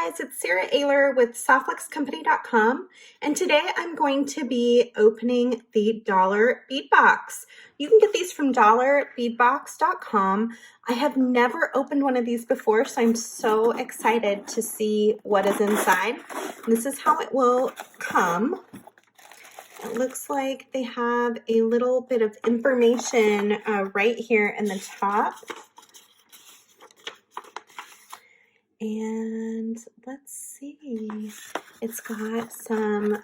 guys, it's Sarah Ayler with softluxcompany.com, and today I'm going to be opening the Dollar Bead Box. You can get these from dollarbeadbox.com. I have never opened one of these before, so I'm so excited to see what is inside. And this is how it will come. It looks like they have a little bit of information right here in the top. And let's see, it's got some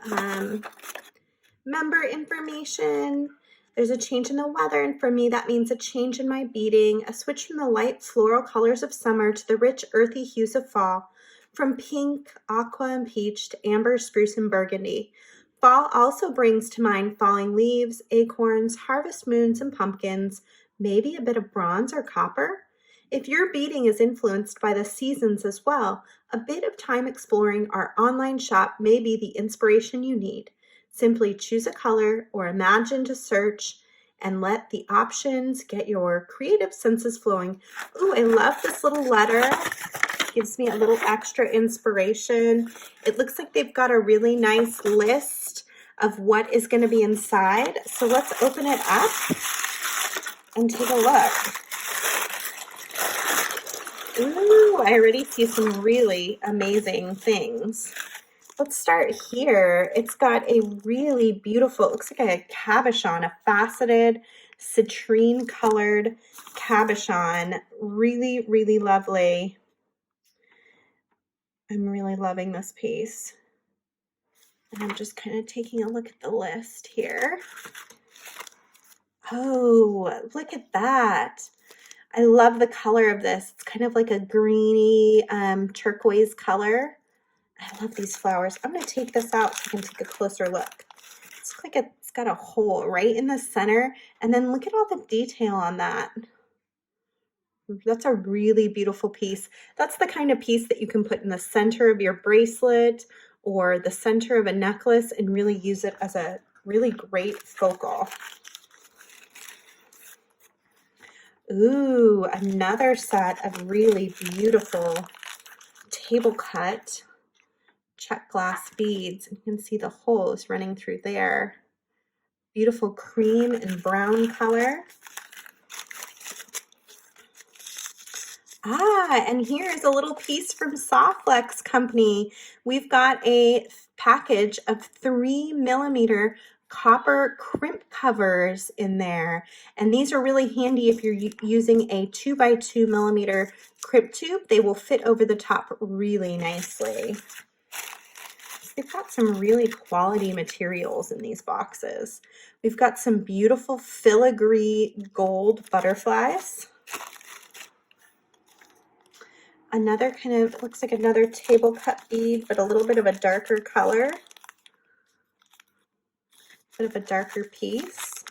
member information. There's a change in the weather, and for me that means a change in my beading, a switch from the light floral colors of summer to the rich earthy hues of fall, from pink, aqua, and peach to amber, spruce, and burgundy. Fall also brings to mind falling leaves, acorns, harvest moons, and pumpkins, maybe a bit of bronze or copper. If your beading is influenced by the seasons as well, a bit of time exploring our online shop may be the inspiration you need. Simply choose a color or imagine to search and let the options get your creative senses flowing. Ooh, I love this little letter. Gives me a little extra inspiration. It looks like they've got a really nice list of what is going to be inside. So let's open it up and take a look. Ooh, I already see some really amazing things. Let's start here. It's got a really beautiful, it looks like a cabochon, a faceted citrine colored cabochon. Really, really lovely. I'm really loving this piece. And I'm just kind of taking a look at the list here. Oh, look at that. I love the color of this. It's kind of like a greeny turquoise color. I love these flowers. I'm going to take this out so you can take a closer look. It's like it's got a hole right in the center. And then look at all the detail on that. That's a really beautiful piece. That's the kind of piece that you can put in the center of your bracelet or the center of a necklace and really use it as a really great focal. Ooh, another set of really beautiful table cut Czech glass beads. You can see the holes running through there. Beautiful cream and brown color. And here's a little piece from Softluxe Company. We've got a package of 3mm copper crimp covers in there. And these are really handy if you're using a 2x2mm crimp tube. They will fit over the top really nicely. They've got some really quality materials in these boxes. We've got some beautiful filigree gold butterflies. Another kind of, looks like another table cut bead, but a little bit of a darker color. Bit of a darker piece.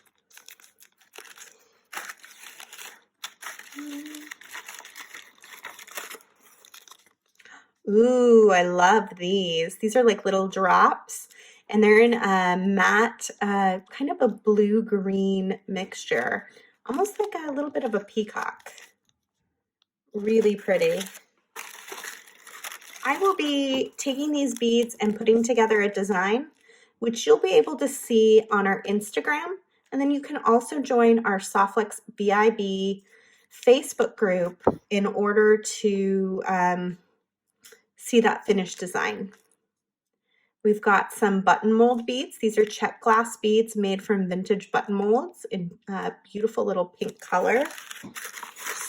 Ooh, I love these. These are like little drops, and they're in a matte, kind of a blue-green mixture, almost like a little bit of a peacock. Really pretty. I will be taking these beads and putting together a design, which you'll be able to see on our Instagram, and then you can also join our Softluxe VIB Facebook group in order to see that finished design. We've got some button mold beads. These are Czech glass beads made from vintage button molds in a beautiful little pink color.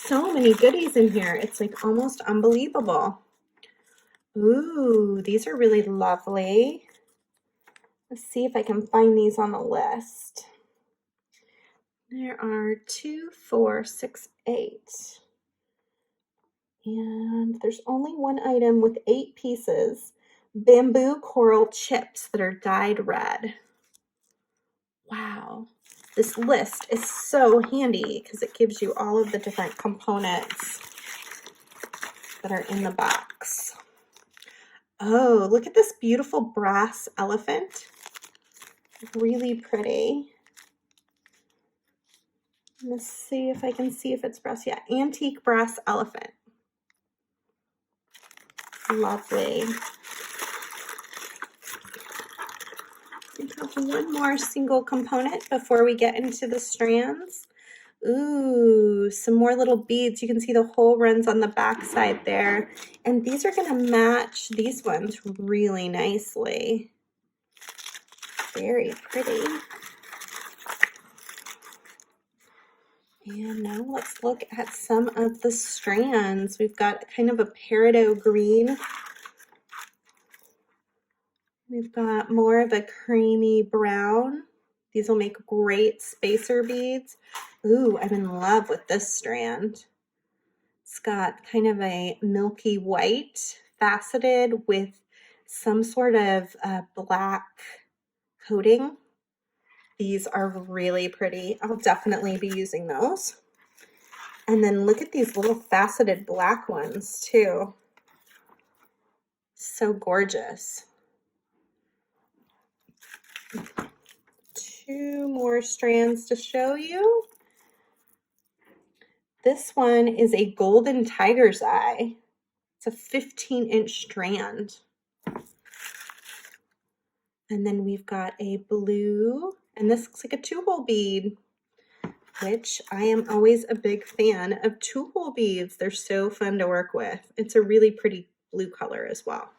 So many goodies in here. It's like almost unbelievable. Ooh, these are really lovely. Let's see if I can find these on the list. There are 2, 4, 6, 8. And there's only one item with 8 pieces. Bamboo coral chips that are dyed red. Wow. This list is so handy because it gives you all of the different components that are in the box. Oh, look at this beautiful brass elephant. Really pretty. Let's see if I can see if it's brass. Yeah, antique brass elephant. Lovely. We have one more single component before we get into the strands. Ooh, some more little beads. You can see the hole runs on the back side there. And these are going to match these ones really nicely. Very pretty. And now let's look at some of the strands. We've got kind of a peridot green. We've got more of a creamy brown. These will make great spacer beads. Ooh, I'm in love with this strand. It's got kind of a milky white, faceted with some sort of black coating. These are really pretty. I'll definitely be using those. And then look at these little faceted black ones too. So gorgeous. Two more strands to show you. This one is a golden tiger's eye. It's a 15-inch strand. And then we've got a blue, and this looks like a 2-hole bead, which I am always a big fan of 2-hole beads. They're so fun to work with. It's a really pretty blue color as well.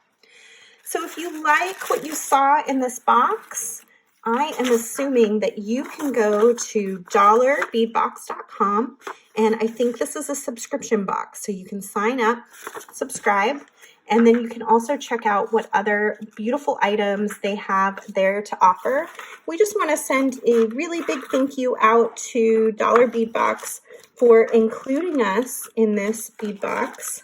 So if you like what you saw in this box, I am assuming that you can go to dollarbeadbox.com, and I think this is a subscription box, so you can sign up, subscribe, and then you can also check out what other beautiful items they have there to offer. We just want to send a really big thank you out to Dollar Bead Box for including us in this bead box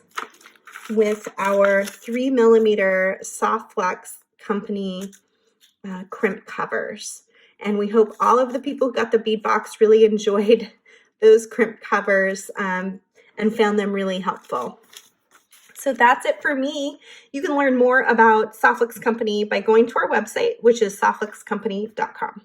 with our 3mm Soft Flex Company crimp covers. And we hope all of the people who got the bead box really enjoyed those crimp covers and found them really helpful. So that's it for me. You can learn more about Soft Flex Company by going to our website, which is softflexcompany.com.